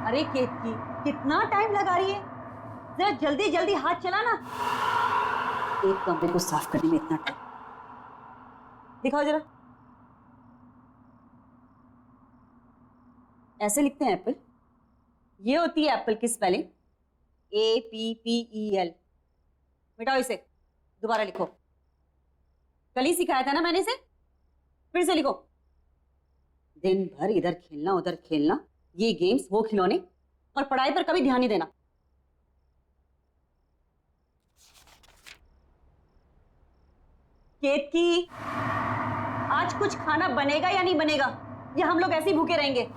अरे केतकी, कितना टाइम लगा रही है? जरा जल्दी जल्दी हाथ चला ना। एक कमरे को साफ करने में इतना टाइम। दिखाओ जरा। ऐसे लिखते हैं एप्पल? ये होती है एप्पल की स्पेलिंग, APPEL। मिटाओ इसे, दोबारा लिखो। कल ही सिखाया था ना मैंने इसे, फिर से लिखो। दिन भर इधर खेलना उधर खेलना, ये गेम्स वो खिलौने, और पढ़ाई पर कभी ध्यान नहीं देना। केतकी, आज कुछ खाना बनेगा या नहीं बनेगा, या हम लोग ऐसे ही भूखे रहेंगे?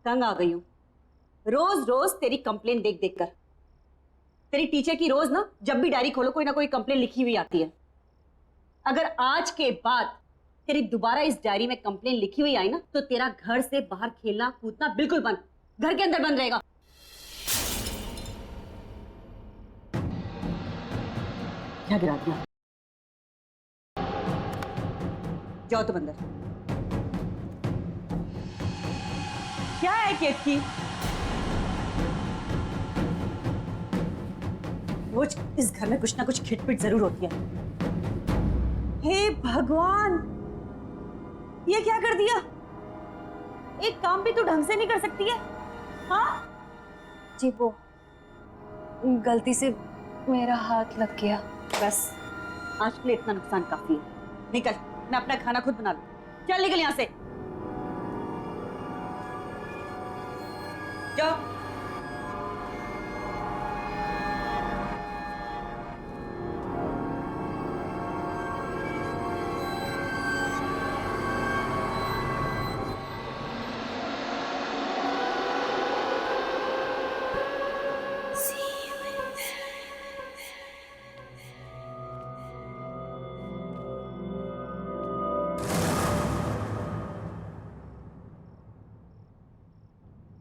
तंग आ गई हूं रोज रोज तेरी कंप्लेन देख देख कर। तेरी टीचर की रोज ना, जब भी डायरी खोलो कोई ना कोई कंप्लेन लिखी हुई आती है। अगर आज के बाद तेरी दोबारा इस डायरी में कंप्लेन लिखी हुई आई ना, तो तेरा घर से बाहर खेलना कूदना बिल्कुल बंद, घर के अंदर बंद रहेगा। क्या गिरा दिया? जाओ तुम अंदर। क्या है केतकी? रोज इस घर में कुछ ना कुछ खिटपिट जरूर होती है। हे भगवान, ये क्या कर दिया? एक काम भी तो ढंग से नहीं कर सकती है। हाँ जी, वो गलती से मेरा हाथ लग गया। बस आज के लिए इतना नुकसान काफी है। निकल, मैं अपना खाना खुद बना लूं। चल निकल यहां से, जाओ।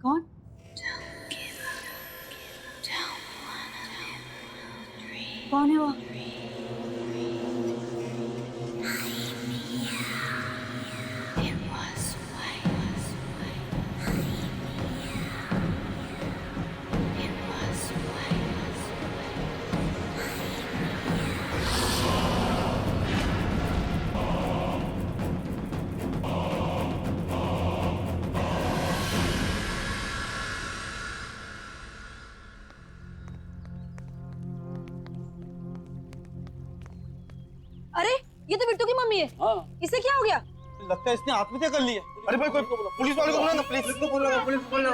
कौन? कौन है वो? अरे, ये तो बिट्टू की मम्मी है। हाँ। इसे क्या हो गया? लगता है इसने आत्महत्या कर ली है। अरे भाई, कोई पुलिस वाले को बुला ना, पुलिस को बुला।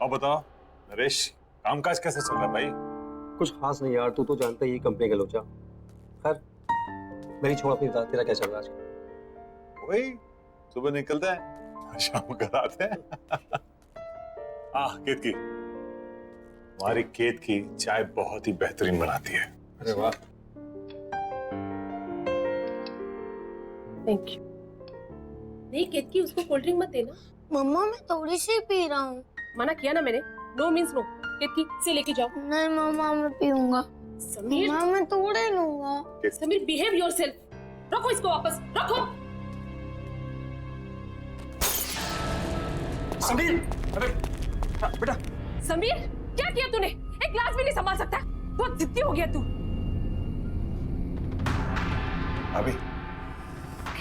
अब बताओ नरेश, कामकाज कैसे चल रहा है भाई? कुछ खास नहीं यार, तू तो जानता ही कंपनी का लोचा। खैर, मेरी छोड़, अपनी बता, तेरा क्या चल रहा है आज? वही सुबह निकलते हैं, शाम घर आते हैं। केत की, हमारी केत की चाय बहुत ही बेहतरीन बनाती है। अरे वाह। Thank you. नहीं केतकी, उसको कोल्ड ड्रिंक मत देना। मम्मा मैं थोड़ी सी पी रहा हूँ। मना किया ना मैंने, नो मीन्स नो। केतकी से लेके जाओ। नहीं मम्मा मैं पीऊंगा। समीर, मम्मा मैं थोड़े लूंगा। Sameer behave yourself. रखो इसको वापस, रखो। समीर, अरे बेटा। समीर, क्या किया तूने? एक ग्लास भी नहीं संभाल सकता? बहुत जिद्दी हो गया तू। अभी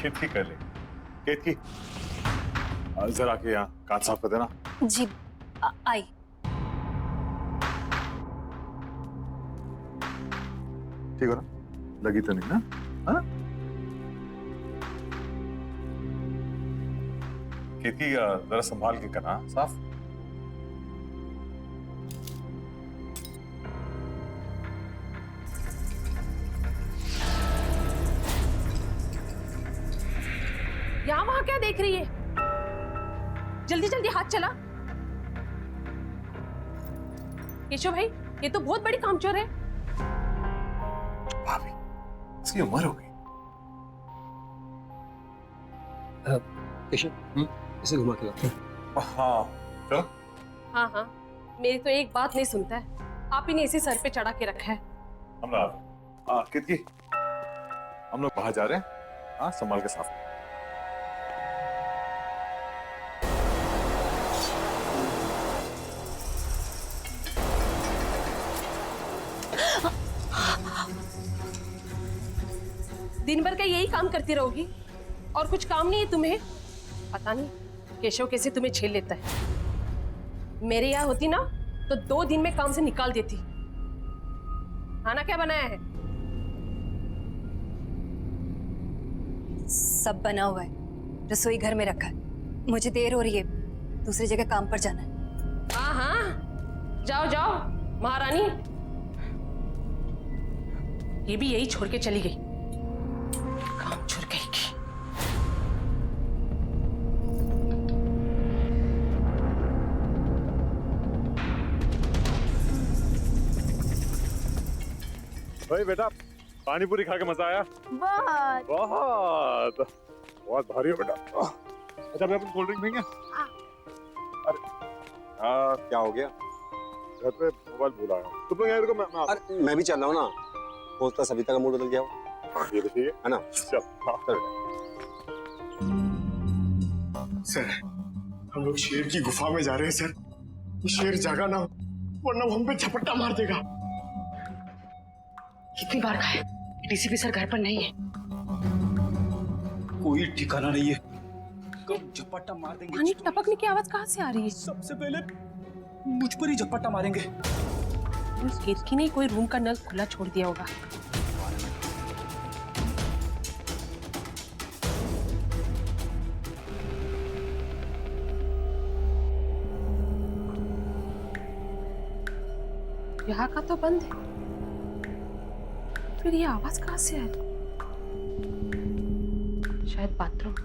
केत की कर ले। केत की, जरा के यहाँ कांच साफ कर देना। जी, आई। ठीक हो ना? लगी तो नहीं ना? हाँ? केत की, जरा संभाल के करना साफ। यहाँ वहां क्या देख रही है? जल्दी जल्दी हाथ चला। केशव भाई, ये तो बहुत बड़ी कामचोर है। भाभी, इसकी उम्र हो गई। केशव, इसे घुमा के लाते हैं। हाँ चलो। हाँ हाँ, मेरी तो एक बात नहीं सुनता है। आप ही ने इसे सर पे चढ़ा के रखा है। हम लोग कितकी हम लोग बाहर जा रहे हैं। हाँ, संभाल के साफ। दिन भर का यही काम करती रहोगी और कुछ काम नहीं है तुम्हें? पता नहीं केशव कैसे तुम्हें झेल लेता है। मेरे यहाँ होती ना तो 2 दिन में काम से निकाल देती। खाना क्या बनाया है? सब बना हुआ है, रसोई घर में रखा है। मुझे देर हो रही है, दूसरी जगह काम पर जाना है। हाँ हाँ, जाओ जाओ महारानी। ये भी यही छोड़ के चली गई, काम छोड़ गई की। भाई बेटा, पानी पूरी खा के मजा आया? बहुत बहुत बहुत भारी है बेटा। अच्छा, मैं अपन कोल्ड ड्रिंक पीएंगे? अरे क्या हो गया? घर पे मोबाइल भूल आया। तुम लोग यार को मैं अरे मैं भी चल रहा हूँ ना, होता सविता का मूड बदल गया हो। ये भी ठीक है ना? चल। हाँ सर, हम लोग शेर की गुफा में जा रहे हैं सर। शेर जागा ना हो, वरना वो हम पे झपट्टा मार देगा। कितनी बार कहा है, डीसीपी सर घर पर नहीं है। कोई ठिकाना नहीं है, कब झपट्टा मार देंगे। पानी टपकने की आवाज कहाँ से आ रही है? सबसे पहले मुझ पर ही झपट्टा मारेंगे। उस खिड़की ने कोई रूम का नल खुला छोड़ दिया होगा। यहाँ का तो बंद है, फिर ये आवाज कहाँ से आ रही? शायद बाथरूम।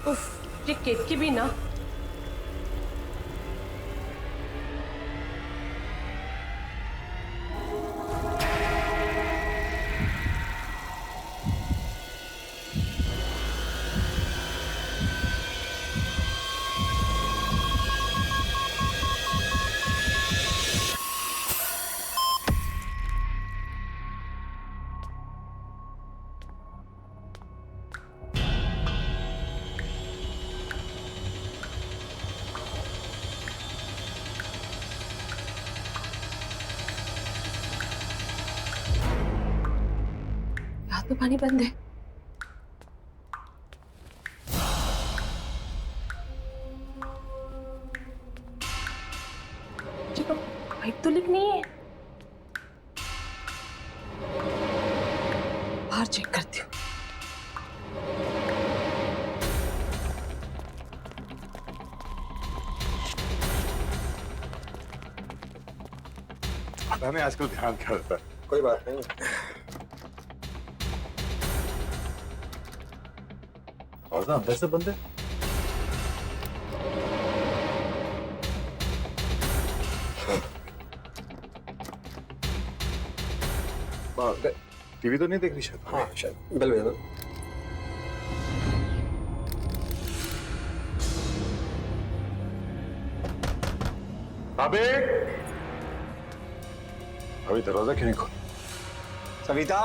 उफ, ये केतकी भी ना। यहाँ तो पानी बंद है। पाइप तो लीक नहीं है। बाहर चेक करती हूँ। हमें आजकल ध्यान क्या रहता है? कोई बात नहीं। और ना अंदर से बंद है। टीवी तो नहीं देख रही शायद? हाँ शायद बेल बजा दो। अबे अभी दरवाजा क्यों नहीं खोल? सविता,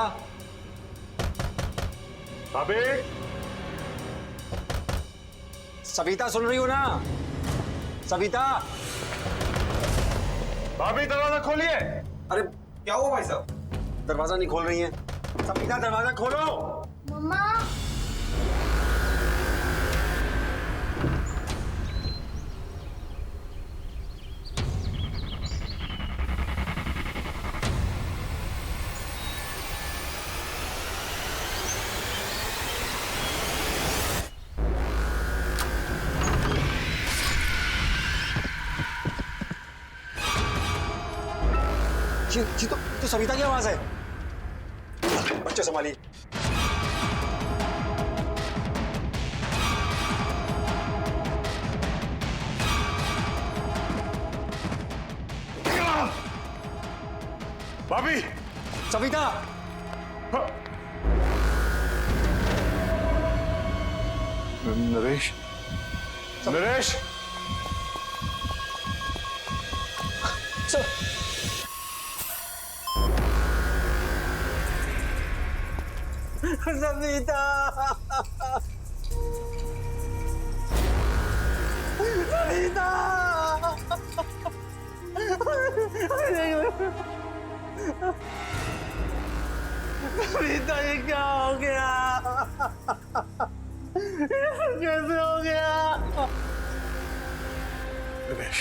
अबे सविता सुन रही हो ना? सविता, भाभी दरवाजा खोलिए। अरे क्या हुआ भाई साहब? दरवाजा नहीं खोल रही है। सविता दरवाजा खोलो। मम्मा जी तो सविता की आवाज है। बच्चे संभालिए। भाभी। सविता। नरेश, नरेश। सविता। सविता। सविता ये क्या हो गया? कैसे हो गया? नरेश,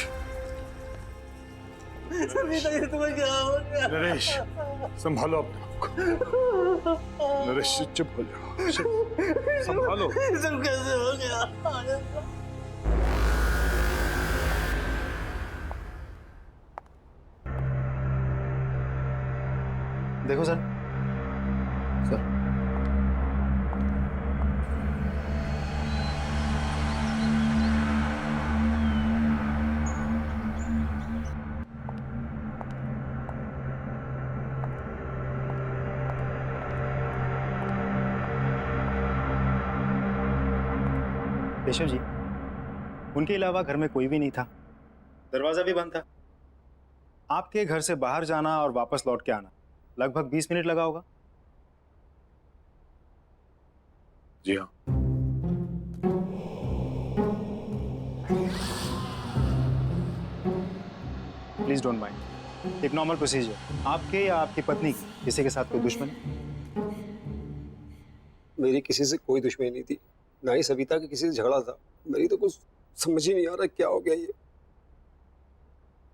सविता ये तुम्हें क्या हो गया? नरेश, संभालो अपने आप को। नरेश चुप हो जाओ, संभालो। ये सब कैसे हो गया? देखो सर। सर केशव जी, उनके अलावा घर में कोई भी नहीं था, दरवाजा भी बंद था। आपके घर से बाहर जाना और वापस लौट के आना लगभग 20 मिनट लगा होगा। जी हाँ। प्लीज डोंट माइंड, एक नॉर्मल प्रोसीजर। आपके या आपकी पत्नी की किसी के साथ कोई दुश्मनी? मेरी किसी से कोई दुश्मनी नहीं थी, ना ही सविता की किसी से झगड़ा था। मेरी तो कुछ समझ ही नहीं आ रहा क्या हो गया ये।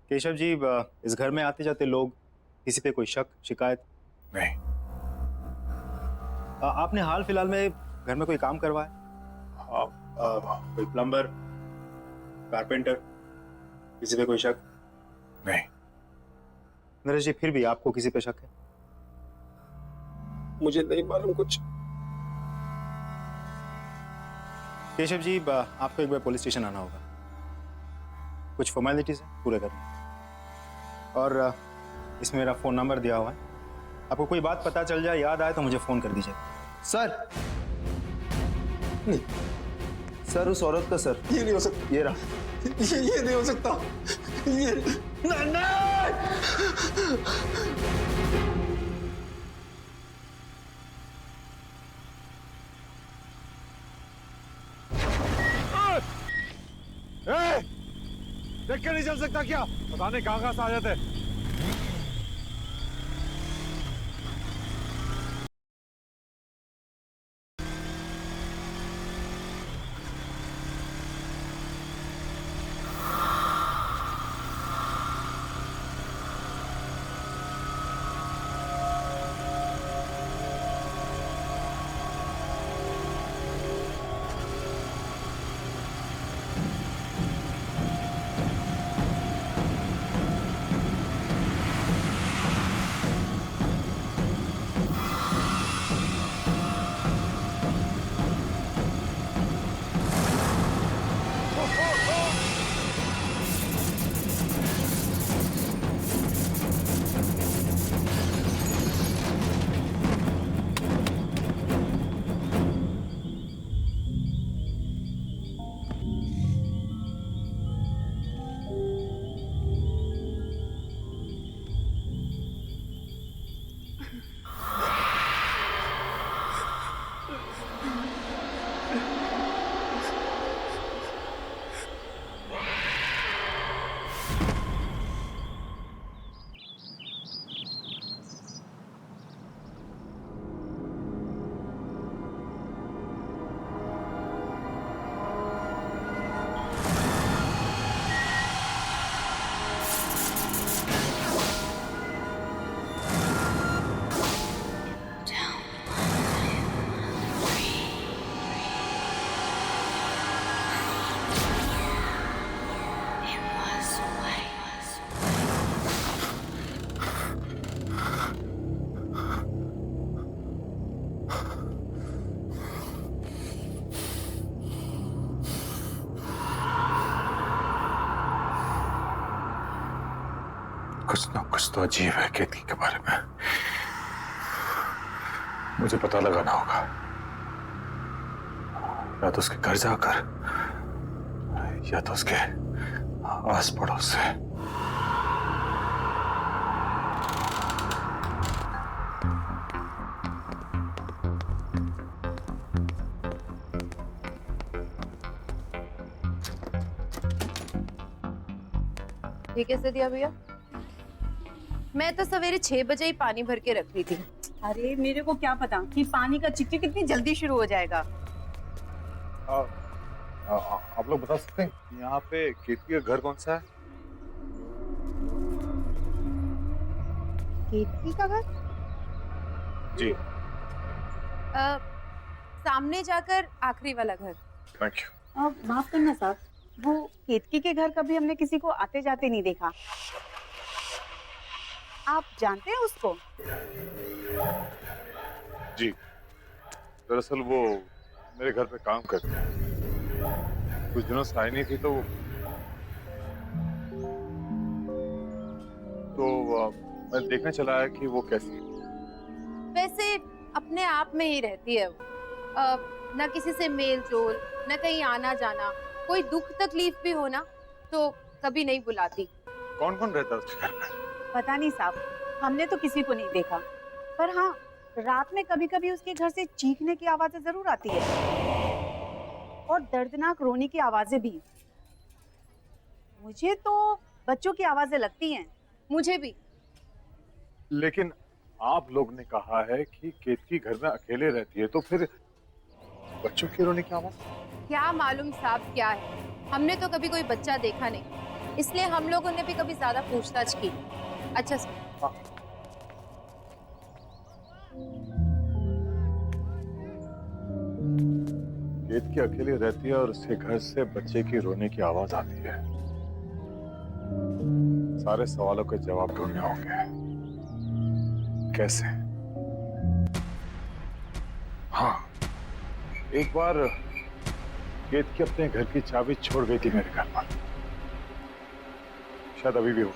केशव जी, इस घर में आते जाते लोग, किसी पे कोई शक शिकायत? नहीं। आपने हाल फिलहाल में घर में कोई काम करवाया? कोई प्लम्बर, कारपेंटर, किसी पे कोई शक? नहीं। नरेश जी, फिर भी आपको किसी पे शक है? मुझे नहीं मालूम कुछ। केशव जी, आपको एक बार पुलिस स्टेशन आना होगा, कुछ फॉर्मेलिटीज है पूरे करने, और इसमें मेरा फोन नंबर दिया हुआ है। आपको कोई बात पता चल जाए, याद आए तो मुझे फोन कर दीजिए। सर सर उस औरत का सर ये नहीं हो सकता। ये रहा। ये नहीं हो सकता। ये देख के नहीं चल सकता क्या? पता नहीं कहाँ से आ जाते हैं। कुछ ना कुछ तो अजीब है केतकी के बारे में। मुझे पता लगाना होगा, या तो उसके घर जाकर या तो उसके आस पड़ोस से। ठीक है सदिया भैया, मैं तो सवेरे 6 बजे ही पानी भर के रख दी थी। अरे मेरे को क्या पता कि पानी का चिकचिक कितनी जल्दी शुरू हो जाएगा। आप लोग बता सकते हैं यहाँ पे केतकी का घर कौन सा है? केतकी का घर? जी। सामने जाकर आखिरी वाला घर। Thank you. माफ करना साहब, वो केतकी के घर कभी हमने किसी को आते जाते नहीं देखा। आप जानते हैं उसको? जी, दरअसल वो मेरे घर पे काम करते हैं। कुछ दिनों से आई नहीं थी तो मैं देखने चला आया कि वो कैसी है। वैसे अपने आप में ही रहती है वो, ना किसी से मेल जोल, ना कहीं आना जाना। कोई दुख तकलीफ भी हो ना तो कभी नहीं बुलाती। कौन कौन रहता है उसके घर पे? पता नहीं साहब, हमने तो किसी को नहीं देखा। पर हाँ, रात में कभी कभी उसके घर से चीखने की आवाजें जरूर आती है और दर्दनाक रोने की आवाजें भी। मुझे तो बच्चों की आवाजें लगती हैं। मुझे भी। लेकिन आप लोग ने कहा है कि केतकी घर में अकेले रहती है, तो फिर बच्चों की रोने की आवाज? क्या मालूम साहब क्या है, हमने तो कभी कोई बच्चा देखा नहीं, इसलिए हम लोगों ने भी कभी ज्यादा पूछताछ की। अच्छा सर। केतकी अकेले रहती है और उसके घर से बच्चे की रोने की आवाज आती है। सारे सवालों के जवाब ढूंढने होंगे। कैसे? हाँ, एक बार केतकी अपने घर की चाबी छोड़ गई थी मेरे घर पर। शायद अभी भी हो।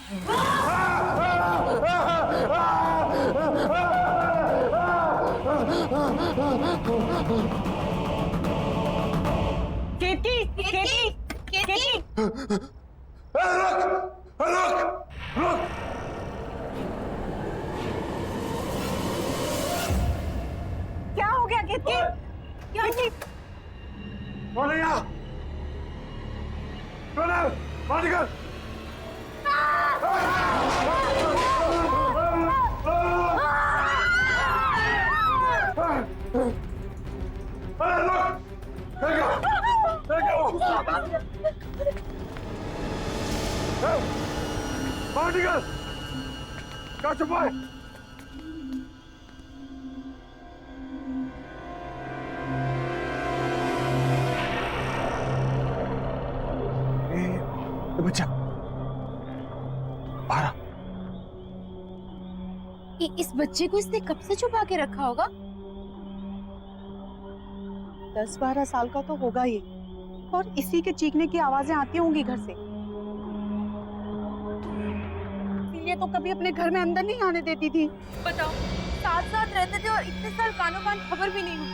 केतकी केतकी केतकी क्या हो गया केतकी? केतकी बच्चा बाहर आ। इस बच्चे को इसने कब से छुपा के रखा होगा? 10-12 साल का तो होगा ही, और इसी के चीखने की आवाजें आती होंगी घर से। ये तो कभी अपने घर में अंदर नहीं आने देती थी। बताओ, साथ साथ रहते थे और इतने साल कानों कान खबर भी नहीं हुई।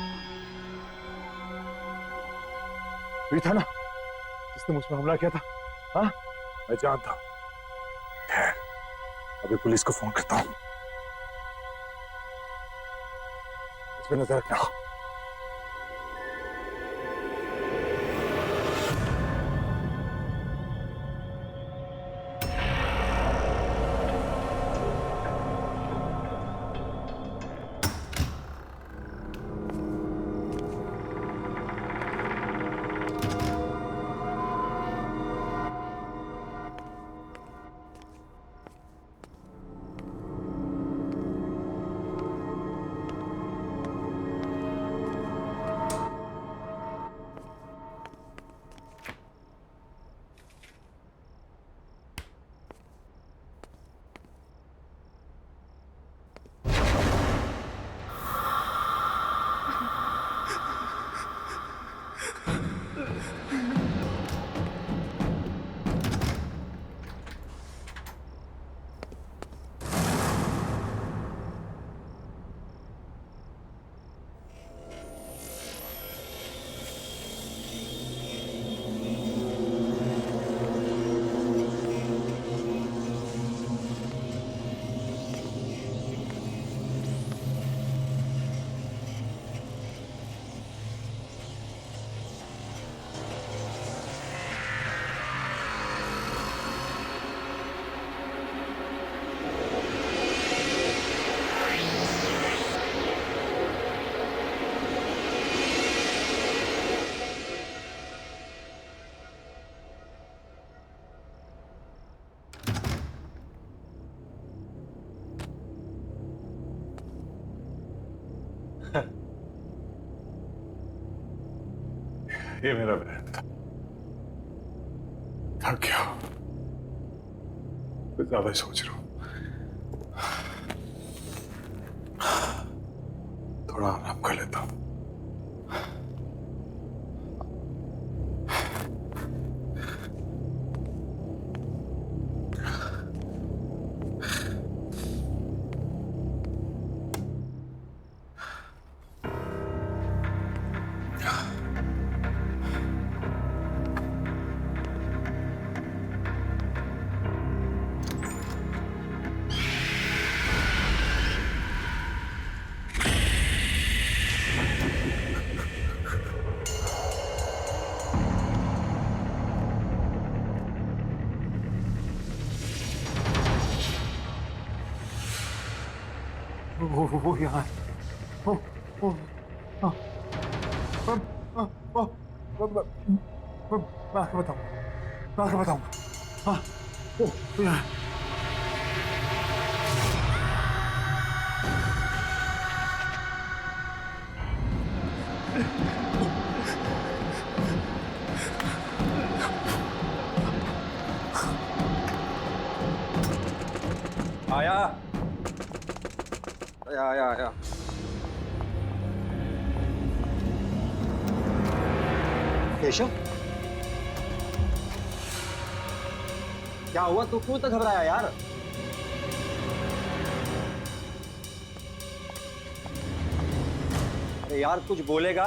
ये था ना जिसने मुझ पर हमला किया था? हाँ, मैं जानता हूँ। खैर, अभी पुलिस को फोन करता हूँ। इस पे नजर रखना। ये मेरा बहन था। थक गया, कुछ ज्यादा ही सोच रहा हूं। थोड़ा आराम कर लेता हूं। वो यहाँ है। मैं आके बताऊंगा। हाँ, वो यहाँ है। आया। केशव, क्या हुआ? तू क्यों इतना घबराया यार? अरे यार कुछ बोलेगा?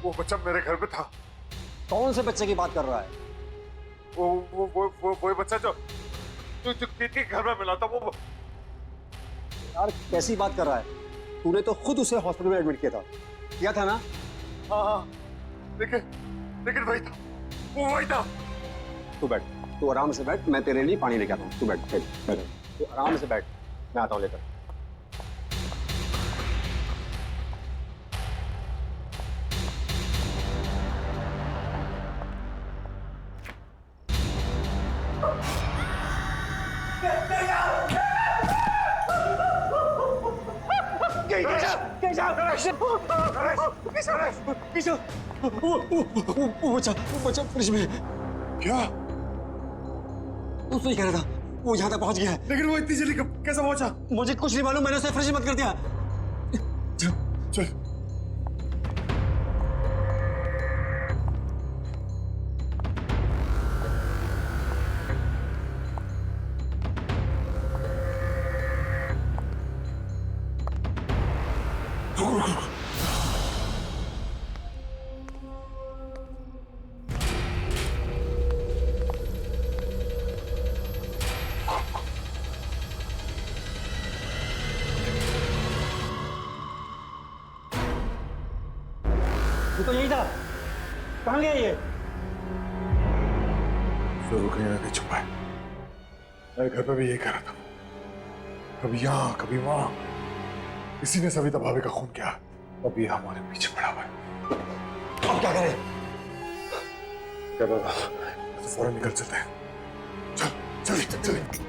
वो बच्चा मेरे घर पे था। कौन से बच्चे की बात कर रहा है? वो बच्चा जो के घर में मिला था वो। यार कैसी बात कर रहा है? तूने तो खुद उसे हॉस्पिटल में एडमिट किया था ना? हाँ लेकिन वही था, वो वही था। तू बैठ, तू आराम से बैठ, मैं तेरे लिए पानी लेके आता हूँ। तू बैठ बैठ बैठ, तू आराम से बैठ, मैं आता हूँ लेकर। वो बच्चा फ्रिज में। क्या? तू सही कह रहा था, वो यहाँ तक पहुँच गया है। लेकिन वो इतनी जल्दी कैसे पहुंचा? मुझे कुछ नहीं मालूम, मैंने उसे फ्रिज में बंद कर दिया। चल तू तो यही था, कहाँ गया ये? जरूर कहीं ना कहीं छुपा है। मैं घर पे भी यही कर रहा था, कभी यहाँ कभी वहां। इसी ने सविता भाभी का खून किया, अब ये हमारे पीछे पड़ा हुआ है। अब क्या करें? क्या पता, तो फौरन निकल चलते हैं। चल चल चल।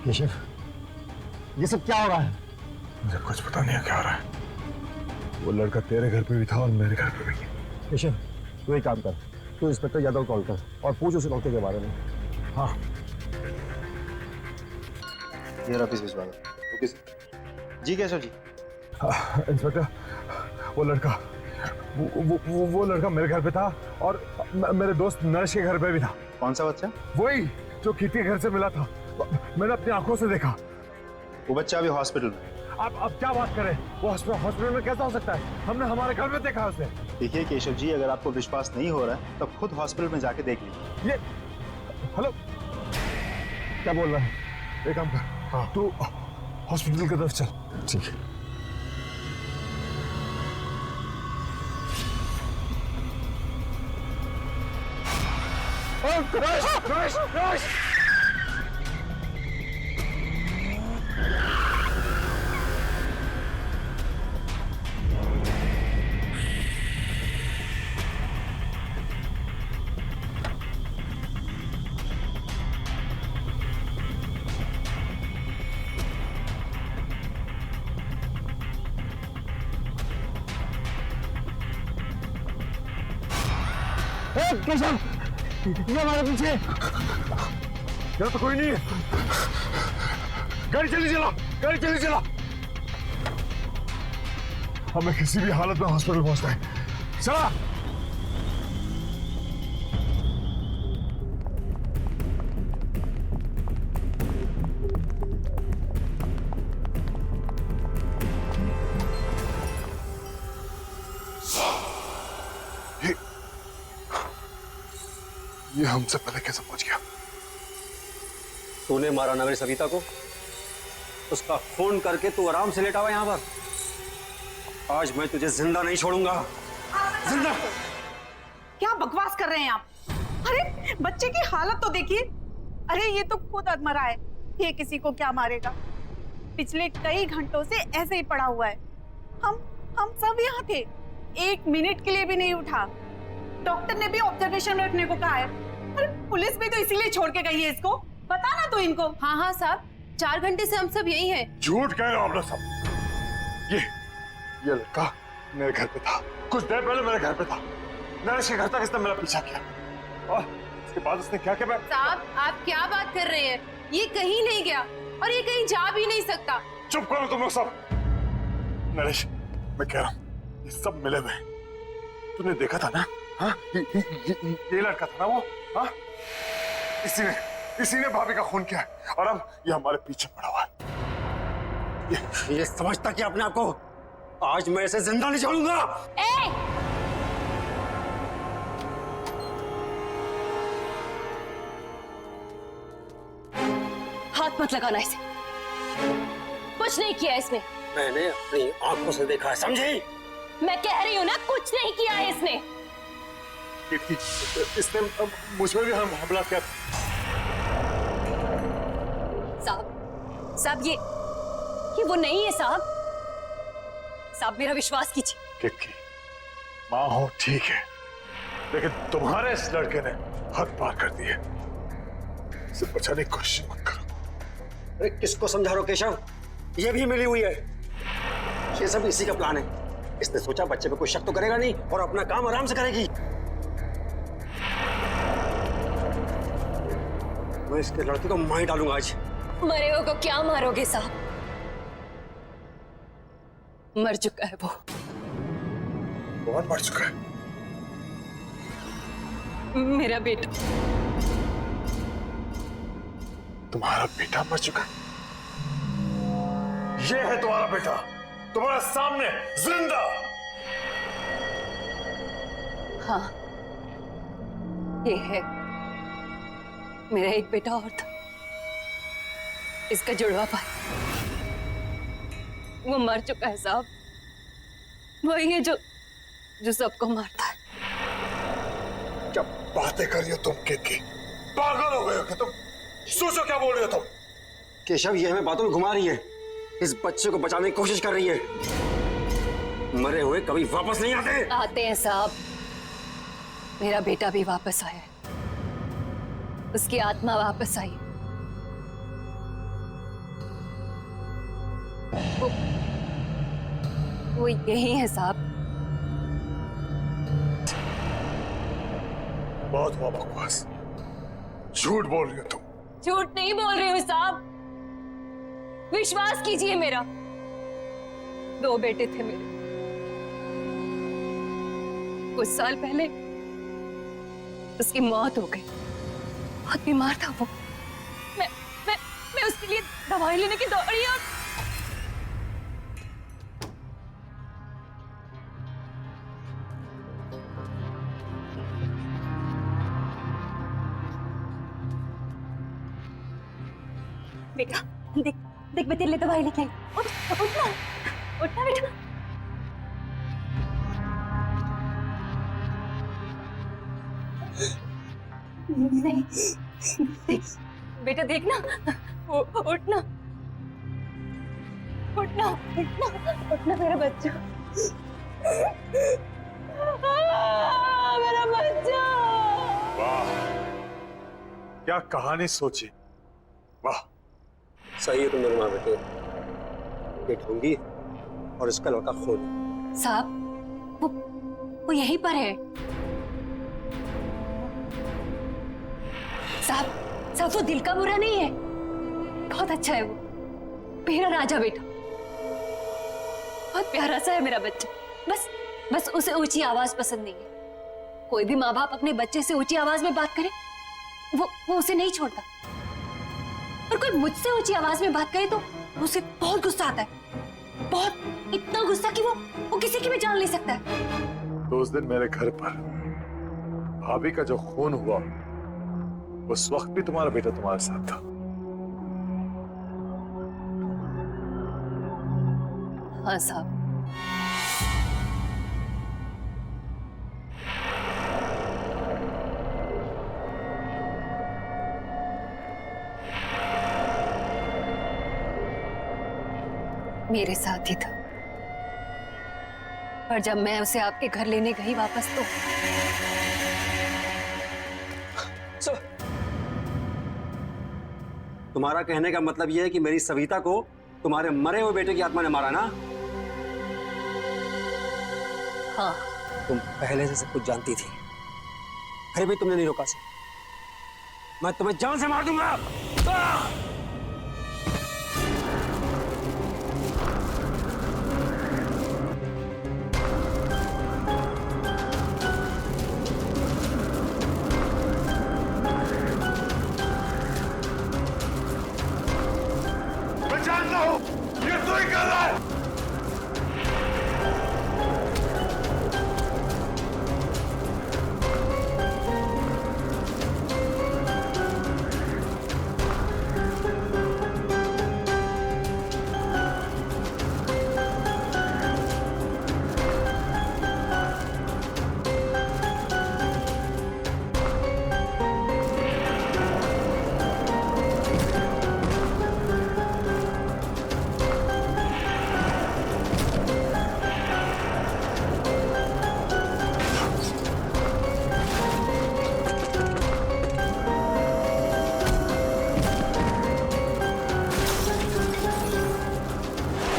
केशव, ये सब क्या हो रहा है? मुझे कुछ पता नहीं है क्या हो रहा है। वो लड़का तेरे घर पे भी था और मेरे घर पे भी। केशव, तू एक काम कर, तू इंस्पेक्टर यादव को कॉल कर और पूछ उसे डॉक्टर के बारे में। हाँ ये ऑफिस भिजवा दो। Okay sir. जी केशव जी। इंस्पेक्टर, वो लड़का वो लड़का मेरे घर पे था और मेरे दोस्त नरेश के घर पे भी था। कौन सा बच्चा? वही जो कीर्ति के घर से मिला था, मैंने अपनी आंखों से देखा। वो बच्चा अभी हॉस्पिटल में। अब क्या बात करें, वो हॉस्पिटल में कैसा हो सकता है? हमने हमारे घर में देखा उसे। देखिए केशव जी, अगर आपको विश्वास नहीं हो रहा है तो खुद हॉस्पिटल में जाके देख लीजिए। ये हेलो, क्या बोल रहा है? एक काम कर, हाँ तू हॉस्पिटल की तरफ चल। ठीक है। नरेश! केशव, ये हमारे पीछे। यहाँ तो कोई नहीं है। गाड़ी चली चला। हमें किसी भी हालत में हॉस्पिटल पहुंचना है। चला। ये हमसे पहले कैसे पहुंच गया? तूने मारा ना मेरी सविता को, उसका खून करके तू आराम से लेटा हुआ यहाँ पर। आज मैं तुझे जिंदा नहीं छोड़ूंगा। जिंदा? क्या बकवास कर रहे हैं आप? अरे बच्चे की हालत तो देखिए। अरे ये तो खुद अधमरा है, ये किसी को क्या मारेगा? पिछले कई घंटों से ऐसे ही पड़ा हुआ है। हम सब यहाँ थे, 1 मिनट के लिए भी नहीं उठा। डॉक्टर ने भी ऑब्जर्वेशन में रखने को कहा है। अरे पुलिस भी तो इसीलिए छोड़ के गई है इसको। बता ना तो इनको। हाँ हाँ साहब, 4 घंटे से हम सब यही हैं। झूठ कह रहे हो आप लोग सब। ये लड़का मेरे घर पे था, कुछ देर पहले मेरे घर पे था। नरेश के घर तक इसने मेरा पीछा किया और उसके बाद उसने क्या किया? साहब, आप क्या बात कर रहे हैं? ये कहीं नहीं गया और ये कहीं जा भी नहीं सकता। चुप करो तुम लोग सब। नरेश, मैं कह रहा हूँ ये सब मिले हुए। तूने देखा था ना? हाँ, ये लड़का था ना वो? हाँ, इसी ने भाभी का खून किया है और अब ये हमारे पीछे पड़ा हुआ है। ये समझता कि अपने आप को आज मैं इसे जिंदा नहीं छोड़ूंगा। हाथ मत लगाना इसे, कुछ नहीं किया इसने। मैंने अपनी आंखों से देखा है, समझी? मैं कह रही हूँ ना, कुछ नहीं किया है इसने। इसने मुझ पर भी हमला किया। साहब ये वो नहीं है साहब। साहब मेरा विश्वास कीजिए। किक्की, माँ हो ठीक है, लेकिन तुम्हारे इस लड़के ने हद पार कर दी है। इसे बचाने की कोशिश मत करो। अरे किसको समझा रहे हो केशव? ये भी मिली हुई है। ये सब इसी का प्लान है। इसने सोचा बच्चे पे कोई शक तो करेगा नहीं और अपना काम आराम से करेगी। मैं इसके लड़के को मार डालूंगा आज। मरे हो को क्या मारोगे साहब? मर चुका है वो। कौन मर चुका है? मेरा बेटा। तुम्हारा बेटा मर चुका है? ये है तुम्हारा बेटा, तुम्हारे सामने जिंदा। हाँ, ये है। मेरा एक बेटा और था, इसका जुड़वा भाई। वो मर चुका है साहब। वही है जो सबको मारता है। क्या बातें कर रही हो तुम किक्की? पागल हो गए हो क्या तुम? सोचो क्या बोल रहे हो तुम? केशव, ये हमें बातों में घुमा रही है। इस बच्चे को बचाने की कोशिश कर रही है। मरे हुए कभी वापस नहीं आते। आते हैं साहब। मेरा बेटा भी वापस आया है, उसकी आत्मा वापस आई। वो यही है साहब। बहुत हुआ बकवास, झूठ बोल रही हो तुम। झूठ नहीं बोल रही हूँ साहब, विश्वास कीजिए मेरा। 2 बेटे थे मेरे। कुछ साल पहले उसकी मौत हो गई। बहुत बीमार था वो। मैं उसके लिए दवाई लेने की दौड़ी और बेटा देख मैं तेरे लिए दवाई लेके आई। उठना बेटा। नहीं बेटा देखना, उठना मेरा बच्चा। मेरा बच्चा। वाह, क्या कहानी सोची। वाह, सही है तुम दोनों मां बेटे। ये ढूंढी और इसका लड़का खोद। साहब वो यहीं पर है। साहब वो दिल का बुरा नहीं है, बहुत अच्छा है। वो मेरा राजा बेटा, बहुत प्यारा सा है मेरा बच्चा। बस उसे ऊंची आवाज पसंद नहीं है। कोई भी माँ बाप अपने बच्चे से ऊंची आवाज में बात करे वो उसे नहीं छोड़ता। और कोई मुझसे ऊंची आवाज में बात करे तो उसे बहुत गुस्सा आता है। बहुत, इतना गुस्सा कि वो किसी की भी जान ले सकता है। तो उस दिन मेरे घर पर भाभी का जो खून हुआ, उस वक्त भी तुम्हारा बेटा तुम्हारे साथ था। हाँ साहब। मेरे साथ ही था, पर जब मैं उसे आपके घर लेने गई वापस तो तुम्हारा कहने का मतलब यह है कि मेरी सविता को तुम्हारे मरे हुए बेटे की आत्मा ने मारा ना? हाँ। तुम पहले से सब कुछ जानती थी, फिर भी तुमने नहीं रोका सर। मैं तुम्हें जान से मार दूंगा। मैं जानता हूं ये तू ही कर रहा है।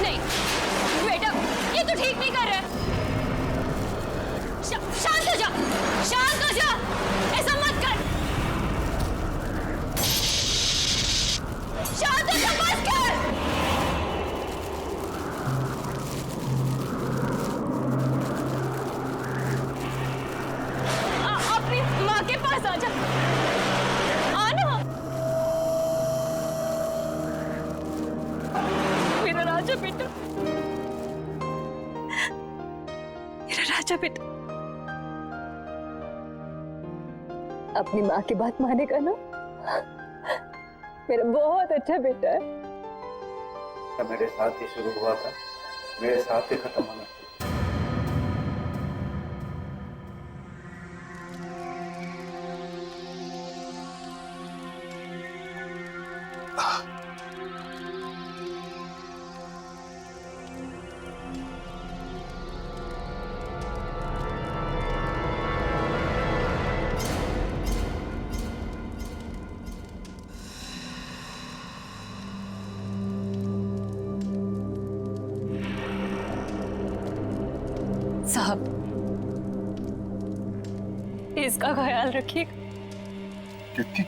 नहीं बेटा, ये तो ठीक नहीं कर रहे। शांत हो जा, शांत हो जा, ऐसा मत कर। शांत हो जा, बस कर। अपनी माँ के पास आ जा, आना। मेरा राजा बेटा, मेरा राजा बेटा, अपनी माँ की बात मानेगा ना? मेरा बहुत अच्छा बेटा है। मेरे साथ ही शुरू हुआ था, मेरे साथ ही खत्म होना। साहब, इसका ख्याल रखिएगा। कितनी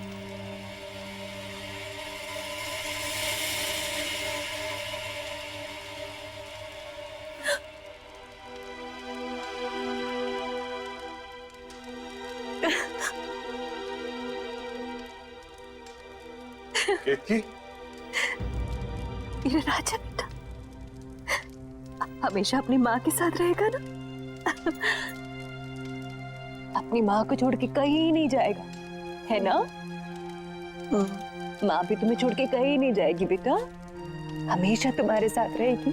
केतकी? मेरा राजा बेटा हमेशा अपनी माँ के साथ रहेगा ना? अपनी माँ को छोड़ के कहीं नहीं जाएगा, है ना? माँ भी तुम्हें छोड़ के कहीं नहीं जाएगी बेटा, हमेशा तुम्हारे साथ रहेगी।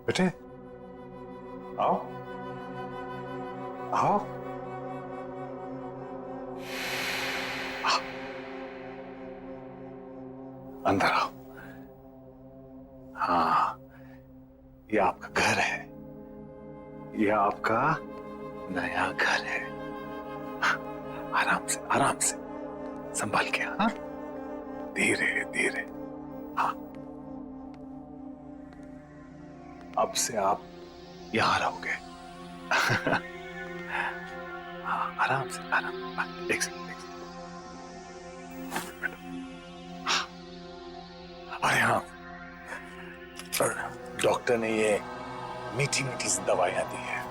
बेटे आओ आओ। अंदर आओ। हाँ, ये आपका घर है, ये आपका नया घर है। आराम से संभाल के। हाँ, धीरे धीरे। हाँ, अब से आप यहां रहोगे। हाँ, आराम से आराम। एक सेकंड। अरे हाँ, डॉक्टर ने ये मीठी मीठी दवाइयां दी है।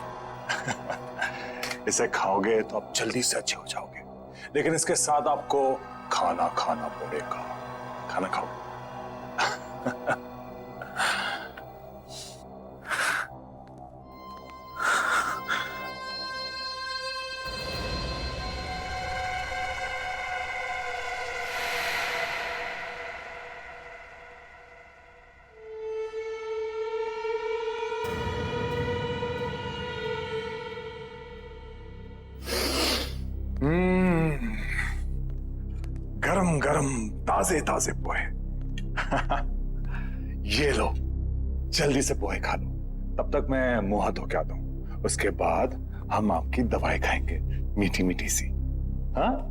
इसे खाओगे तो आप जल्दी से अच्छे हो जाओगे, लेकिन इसके साथ आपको खाना खाना पड़ेगा। खाना खाओ। गरम गरम ताजे ताजे पोहे। ये लो, जल्दी से पोहे खा लो, तब तक मैं मुंह हाथ धो के आता हूं। उसके बाद हम आपकी दवाई खाएंगे, मीठी मीठी सी। हाँ?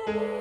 है।